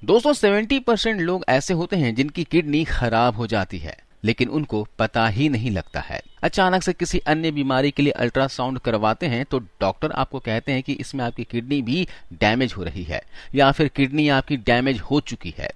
दोस्तों 70% लोग ऐसे होते हैं जिनकी किडनी खराब हो जाती है, लेकिन उनको पता ही नहीं लगता है। अचानक से किसी अन्य बीमारी के लिए अल्ट्रासाउंड करवाते हैं तो डॉक्टर आपको कहते हैं कि इसमें आपकी किडनी भी डैमेज हो रही है या फिर किडनी आपकी डैमेज हो चुकी है।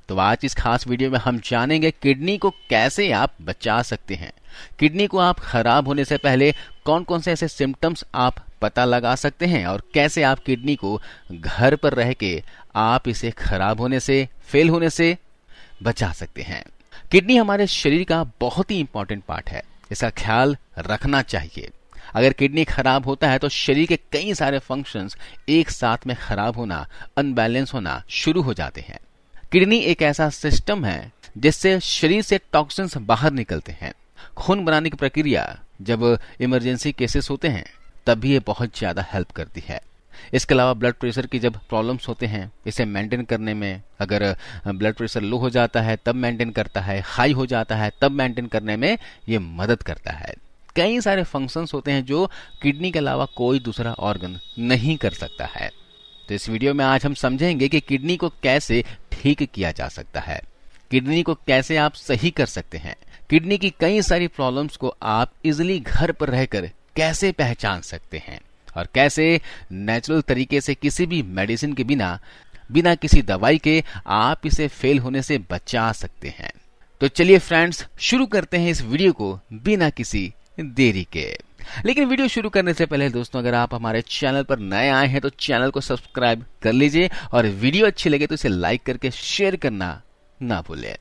तो आज इस खास वीडियो में हम जानेंगे किडनी को कैसे आप बचा सकते हैं। किडनी को आप खराब होने से पहले कौन कौन से ऐसे सिम्टम्स आप पता लगा सकते हैं और कैसे आप किडनी को घर पर रह के आप इसे खराब होने से, फेल होने से बचा सकते हैं। किडनी हमारे शरीर का बहुत ही इंपॉर्टेंट पार्ट है, इसका ख्याल रखना चाहिए। अगर किडनी खराब होता है तो शरीर के कई सारे फंक्शंस एक साथ में खराब होना, अनबैलेंस होना शुरू हो जाते हैं। किडनी एक ऐसा सिस्टम है जिससे शरीर से टॉक्सिन्स बाहर निकलते हैं। खून बनाने की प्रक्रिया जब इमरजेंसी केसेस होते हैं तब भी ये बहुत ज्यादा हेल्प करती है। इसके अलावा ब्लड प्रेशर की जब प्रॉब्लम्स होते हैं, इसे मेंटेन करने में, अगर ब्लड प्रेशर लो हो जाता है तब मेंटेन करता है, हाई हो जाता है तब मेंटेन करने में ये मदद करता है। कई सारे फंक्शंस होते हैं जो किडनी के अलावा कोई दूसरा ऑर्गन नहीं कर सकता है। तो इस वीडियो में आज हम समझेंगे कि किडनी को कैसे ठीक किया जा सकता है, किडनी को कैसे आप सही कर सकते हैं, किडनी की कई सारी प्रॉब्लम्स को आप इजिली घर पर रहकर कैसे पहचान सकते हैं और कैसे नेचुरल तरीके से किसी भी मेडिसिन के बिना किसी दवाई के आप इसे फेल होने से बचा सकते हैं। तो चलिए फ्रेंड्स, शुरू करते हैं इस वीडियो को बिना किसी देरी के। लेकिन वीडियो शुरू करने से पहले दोस्तों, अगर आप हमारे चैनल पर नए आए हैं तो चैनल को सब्सक्राइब कर लीजिए और वीडियो अच्छी लगे तो इसे लाइक करके शेयर करना ना भूलें।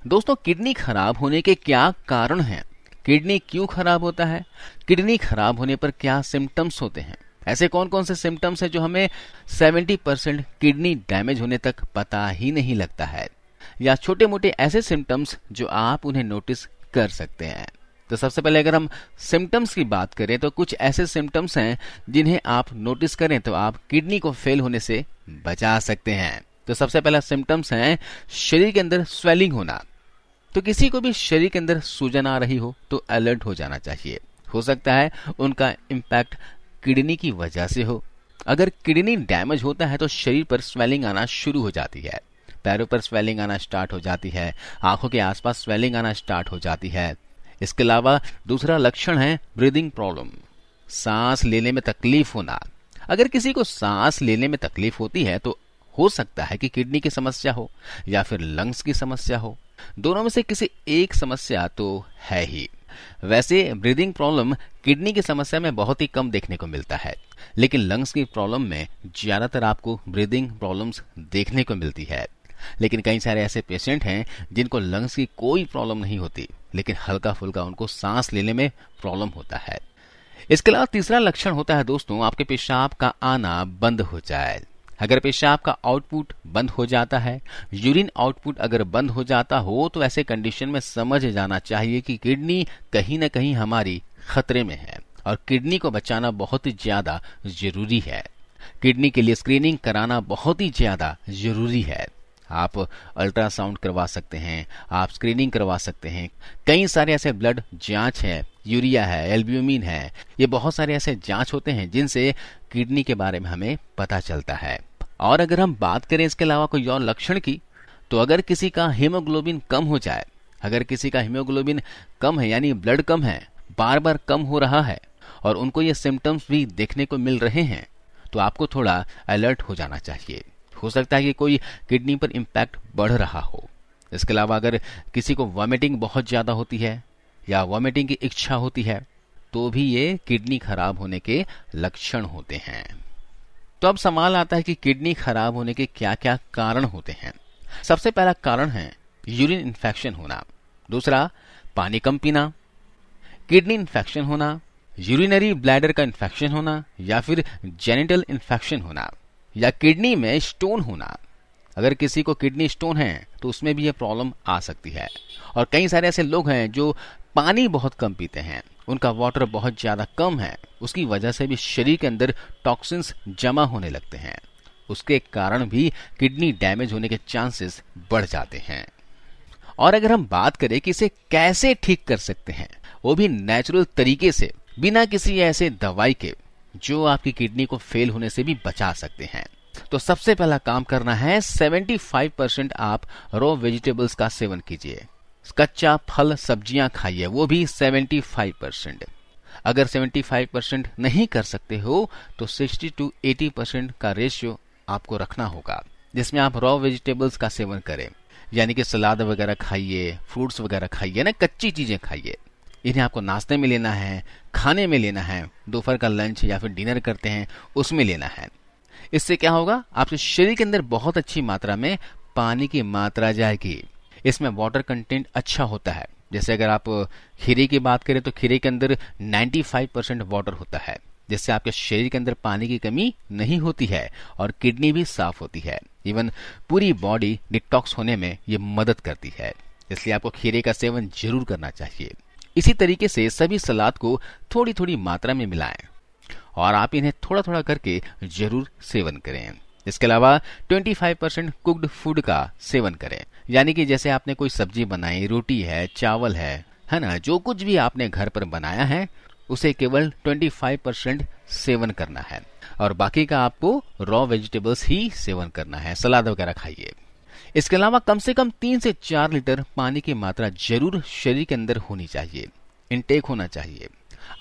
दोस्तों, किडनी खराब होने के क्या कारण हैं? किडनी क्यों खराब होता है? किडनी खराब होने पर क्या सिम्टम्स होते हैं? ऐसे कौन कौन से सिम्टम्स हैं जो हमें 70% किडनी डैमेज होने तक पता ही नहीं लगता है, या छोटे मोटे ऐसे सिम्टम्स जो आप उन्हें नोटिस कर सकते हैं। तो सबसे पहले अगर हम सिम्टम्स की बात करें तो कुछ ऐसे सिम्टम्स हैं जिन्हें आप नोटिस करें तो आप किडनी को फेल होने से बचा सकते हैं। तो सबसे पहला सिम्टम्स है शरीर के अंदर स्वेलिंग होना। तो किसी को भी शरीर के अंदर सूजन आ रही हो तो अलर्ट हो जाना चाहिए। हो सकता है उनका इम्पैक्ट किडनी की वजह से हो। अगर किडनी डैमेज होता है तो शरीर पर स्वेलिंग आना शुरू हो जाती है, पैरों पर स्वेलिंग आना स्टार्ट हो जाती है, आंखों के आसपास स्वेलिंग आना स्टार्ट हो जाती है। इसके अलावा दूसरा लक्षण है ब्रीदिंग प्रॉब्लम, सांस लेने में तकलीफ होना। अगर किसी को सांस लेने में तकलीफ होती है तो हो सकता है कि किडनी की समस्या हो या फिर लंग्स की समस्या हो। दोनों में से किसी एक समस्या तो है ही। वैसे ब्रीदिंग प्रॉब्लम किडनी की समस्या में बहुत ही कम देखने को मिलता है, लेकिन लंग्स की प्रॉब्लम में ज्यादातर आपको ब्रीदिंग प्रॉब्लम्स देखने को मिलती है। लेकिन कई सारे ऐसे पेशेंट हैं जिनको लंग्स की कोई प्रॉब्लम नहीं होती, लेकिन हल्का फुल्का उनको सांस लेने में प्रॉब्लम होता है। इसके अलावा तीसरा लक्षण होता है दोस्तों, आपके पेशाब का आना बंद हो जाए। अगर पेशाब का आउटपुट बंद हो जाता है, यूरिन आउटपुट अगर बंद हो जाता हो, तो ऐसे कंडीशन में समझ जाना चाहिए कि किडनी कहीं ना कहीं हमारी खतरे में है और किडनी को बचाना बहुत ही ज्यादा जरूरी है। किडनी के लिए स्क्रीनिंग कराना बहुत ही ज्यादा जरूरी है। आप अल्ट्रासाउंड करवा सकते हैं, आप स्क्रीनिंग करवा सकते हैं। कई सारे ऐसे ब्लड जांच है, यूरिया है, एल्ब्यूमिन है, ये बहुत सारे ऐसे जांच होते हैं जिनसे किडनी के बारे में हमें पता चलता है। और अगर हम बात करें इसके अलावा कोई और लक्षण की, तो अगर किसी का हीमोग्लोबिन कम हो जाए, अगर किसी का हीमोग्लोबिन कम है यानी ब्लड कम है, बार बार कम हो रहा है और उनको ये सिम्टम्स भी देखने को मिल रहे हैं, तो आपको थोड़ा अलर्ट हो जाना चाहिए। हो सकता है कि कोई किडनी पर इम्पैक्ट बढ़ रहा हो। इसके अलावा अगर किसी को वॉमिटिंग बहुत ज्यादा होती है या वॉमिटिंग की इच्छा होती है तो भी ये किडनी खराब होने के लक्षण होते हैं। तो अब सवाल आता है कि किडनी खराब होने के क्या क्या कारण होते हैं। सबसे पहला कारण है यूरिन इन्फेक्शन होना, दूसरा पानी कम पीना, किडनी इन्फेक्शन होना, यूरिनरी ब्लैडर का इन्फेक्शन होना या फिर जेनिटल इन्फेक्शन होना, या किडनी में स्टोन होना। अगर किसी को किडनी स्टोन है तो उसमें भी यह प्रॉब्लम आ सकती है। और कई सारे ऐसे लोग हैं जो पानी बहुत कम पीते हैं, उनका वाटर बहुत ज्यादा कम है, उसकी वजह से भी शरीर के अंदर टॉक्सिन्स जमा होने लगते हैं। उसके कारण भी किडनी डैमेज होने के चांसेस बढ़ जाते हैं। और अगर हम बात करें कि इसे कैसे ठीक कर सकते हैं, वो भी नेचुरल तरीके से, बिना किसी ऐसे दवाई के जो आपकी किडनी को फेल होने से भी बचा सकते हैं, तो सबसे पहला काम करना है 75% आप रॉ वेजिटेबल्स का सेवन कीजिए। कच्चा फल सब्जियां खाइए, वो भी 75%। अगर 75% नहीं कर सकते हो तो 60 to 80% का रेशियो आपको रखना होगा, जिसमें आप रॉ वेजिटेबल्स का सेवन करें। यानी कि सलाद वगैरह खाइए, फ्रूट्स वगैरह खाइए ना, कच्ची चीजें खाइए। इन्हें आपको नाश्ते में लेना है, खाने में लेना है, दोपहर का लंच या फिर डिनर करते हैं उसमें लेना है। इससे क्या होगा, आपके शरीर के अंदर बहुत अच्छी मात्रा में पानी की मात्रा जाएगी। इसमें वाटर कंटेंट अच्छा होता है। जैसे अगर आप खीरे की बात करें तो खीरे के अंदर 95% वाटर होता है, जिससे आपके शरीर के अंदर पानी की कमी नहीं होती है और किडनी भी साफ होती है। इवन पूरी बॉडी डिटॉक्स होने में ये मदद करती है। इसलिए आपको खीरे का सेवन जरूर करना चाहिए। इसी तरीके से सभी सलाद को थोड़ी थोड़ी मात्रा में मिलाएं और आप इन्हें थोड़ा थोड़ा करके जरूर सेवन करें। इसके अलावा 25% कुक्ड फूड का सेवन करें। यानी कि जैसे आपने कोई सब्जी बनाई, रोटी है, चावल है ना, जो कुछ भी आपने घर पर बनाया है उसे केवल 25% सेवन करना है और बाकी का आपको रॉ वेजिटेबल्स ही सेवन करना है। सलाद वगैरह खाइए। इसके अलावा कम से कम 3 से 4 लीटर पानी की मात्रा जरूर शरीर के अंदर होनी चाहिए, इनटेक होना चाहिए।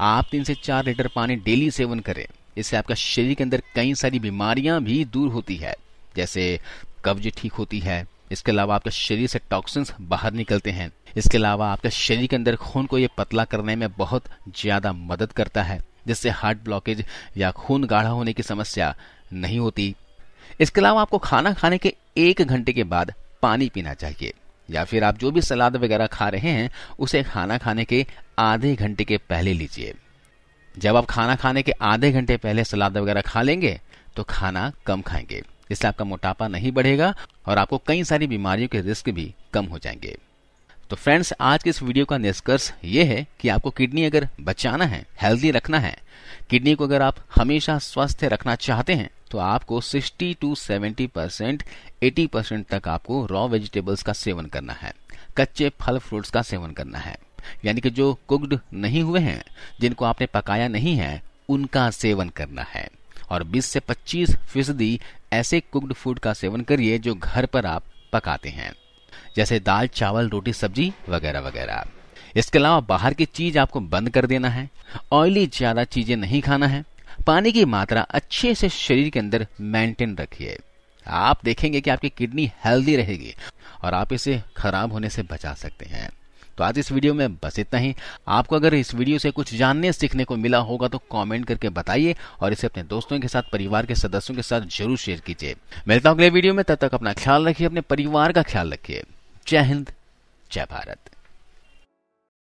आप 3 से 4 लीटर पानी डेली सेवन करें। इससे आपका शरीर के अंदर कई सारी बीमारियां भी दूर होती है, जैसे कब्ज ठीक होती है। इसके अलावा आपके शरीर से टॉक्सिन्स बाहर निकलते हैं। इसके अलावा आपके शरीर के अंदर खून को ये पतला करने में बहुत ज्यादा मदद करता है, जिससे हार्ट ब्लॉकेज या खून गाढ़ा होने की समस्या नहीं होती। इसके अलावा आपको खाना खाने के 1 घंटे के बाद पानी पीना चाहिए, या फिर आप जो भी सलाद वगैरह खा रहे हैं उसे खाना खाने के आधे घंटे के पहले लीजिए। जब आप खाना खाने के आधे घंटे पहले सलाद वगैरह खा लेंगे तो खाना कम खाएंगे। इससे आपका मोटापा नहीं बढ़ेगा और आपको कई सारी बीमारियों के रिस्क भी कम हो जाएंगे। तो फ्रेंड्स, आज के इस वीडियो का निष्कर्ष ये है कि आपको किडनी अगर बचाना है, हेल्दी रखना है, किडनी को अगर आप हमेशा स्वस्थ रखना चाहते हैं तो आपको 60 to 70%, 80% तक आपको रॉ वेजिटेबल्स का सेवन करना है, कच्चे फल फ्रूट्स का सेवन करना है। यानी कि जो कुक्ड नहीं हुए हैं, जिनको आपने पकाया नहीं है, उनका सेवन करना है। और 20 से 25% ऐसे कुक्ड फूड का सेवन करिए जो घर पर आप पकाते हैं, जैसे दाल, चावल, रोटी, सब्जी वगैरह वगैरह। इसके अलावा बाहर की चीज आपको बंद कर देना है। ऑयली ज्यादा चीजें नहीं खाना है। पानी की मात्रा अच्छे से शरीर के अंदर मेंटेन रखिए। आप देखेंगे कि आपकी किडनी हेल्दी रहेगी और आप इसे खराब होने से बचा सकते हैं। तो आज इस वीडियो में बस इतना ही। आपको अगर इस वीडियो से कुछ जानने सीखने को मिला होगा तो कमेंट करके बताइए और इसे अपने दोस्तों के साथ, परिवार के सदस्यों के साथ जरूर शेयर कीजिए। मिलता हूं अगले वीडियो में, तब तक अपना ख्याल रखिए, अपने परिवार का ख्याल रखिए। जय हिंद, जय भारत।